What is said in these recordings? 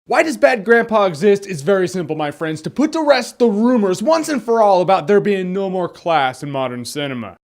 Why does Bad Grandpa exist is very simple, my friends, to put to rest the rumors once and for all about there being no more class in modern cinema.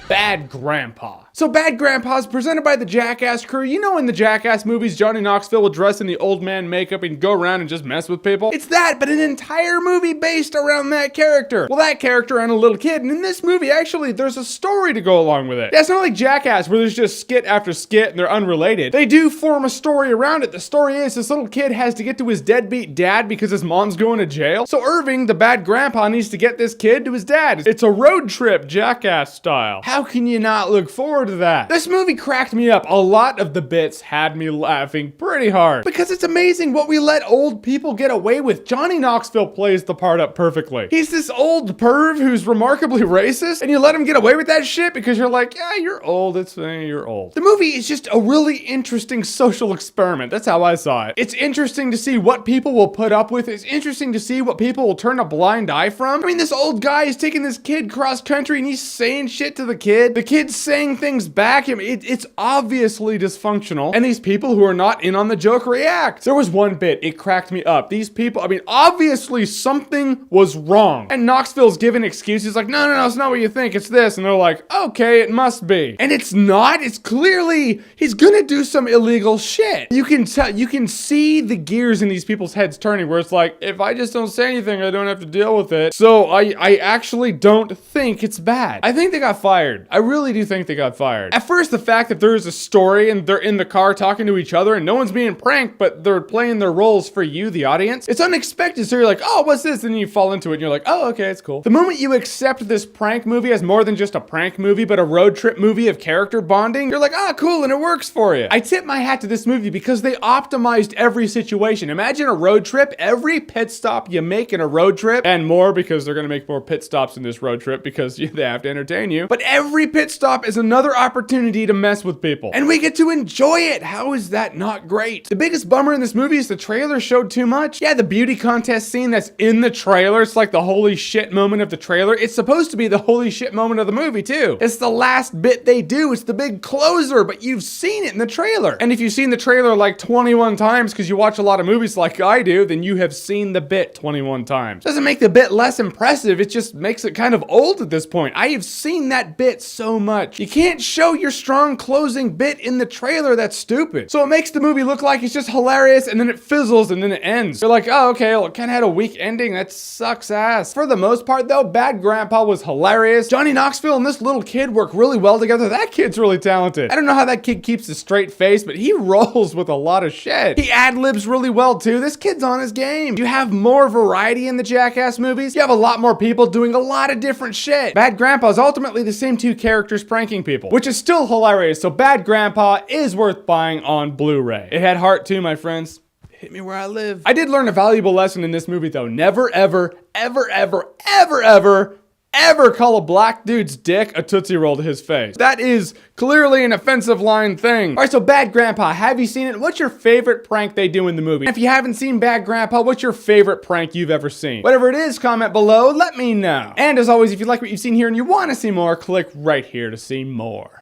Bad Grandpa. So Bad Grandpa is presented by the Jackass crew. You know in the Jackass movies, Johnny Knoxville will dress in the old man makeup and go around and just mess with people? It's that, but an entire movie based around that character. Well, that character and a little kid, and in this movie, actually, there's a story to go along with it. Yeah, it's not like Jackass where there's just skit after skit and they're unrelated. They do form a story around it. The story is this little kid has to get to his deadbeat dad because his mom's going to jail. So Irving, the bad grandpa, needs to get this kid to his dad. It's a road trip, Jackass style. How can you not look forward to that? This movie cracked me up. A lot of the bits had me laughing pretty hard because it's amazing what we let old people get away with. Johnny Knoxville plays the part up perfectly. He's this old perv who's remarkably racist, and you let him get away with that shit because you're like, yeah, you're old. You're old. The movie is just a really interesting social experiment. That's how I saw it. It's interesting to see what people will put up with. It's interesting to see what people will turn a blind eye from. I mean, this old guy is taking this kid cross country and he's saying shit to the kid. The kid's saying things back. It's obviously dysfunctional, and these people who are not in on the joke react. There was one bit, it cracked me up. These people, I mean, obviously something was wrong, and Knoxville's giving excuses like, no, it's not what you think, it's this, and they're like, okay, it must be. And it's not, it's clearly, he's gonna do some illegal shit. You can tell, you can see the gears in these people's heads turning, where it's like, if I just don't say anything, I don't have to deal with it. So I actually don't think it's bad. I think they got fired. I really do think they got fired. At first, the fact that there's a story and they're in the car talking to each other and no one's being pranked, but they're playing their roles for you, the audience, it's unexpected. So you're like, oh, what's this? And then you fall into it and you're like, oh, okay, it's cool. The moment you accept this prank movie as more than just a prank movie, but a road trip movie of character bonding, you're like, ah, cool, and it works for you. I tip my hat to this movie because they optimized every situation. Imagine a road trip, every pit stop you make in a road trip, and more because they're gonna make more pit stops in this road trip because they have to entertain you. But every pit stop is another opportunity to mess with people, and we get to enjoy it. How is that not great? The biggest bummer in this movie is the trailer showed too much. Yeah, the beauty contest scene that's in the trailer, it's like the holy shit moment of the trailer. It's supposed to be the holy shit moment of the movie too. It's the last bit they do. It's the big closer, but you've seen it in the trailer. And if you've seen the trailer like 21 times because you watch a lot of movies like I do, then you have seen the bit 21 times. Doesn't make the bit less impressive. It just makes it kind of old at this point. I have seen that bit so much. You can't show your strong closing bit in the trailer. That's stupid. So it makes the movie look like it's just hilarious, and then it fizzles and then it ends. You're like, oh, okay, well, it kind of had a weak ending. That sucks ass. For the most part though, Bad Grandpa was hilarious. Johnny Knoxville and this little kid work really well together. That kid's really talented. I don't know how that kid keeps a straight face, but he rolls with a lot of shit. He ad-libs really well too. This kid's on his game. You have more variety in the Jackass movies. You have a lot more people doing a lot of different shit. Bad Grandpa is ultimately the same two characters pranking people, which is still hilarious. So Bad Grandpa is worth buying on Blu-ray. It had heart too, my friends. Hit me where I live. I did learn a valuable lesson in this movie though. Never, ever, ever, ever, ever, ever, ever call a black dude's dick a Tootsie Roll to his face. That is clearly an offensive line thing. All right, so Bad Grandpa, have you seen it? What's your favorite prank they do in the movie? If you haven't seen Bad Grandpa, what's your favorite prank you've ever seen? Whatever it is, comment below, let me know. And as always, if you like what you've seen here and you want to see more, click right here to see more.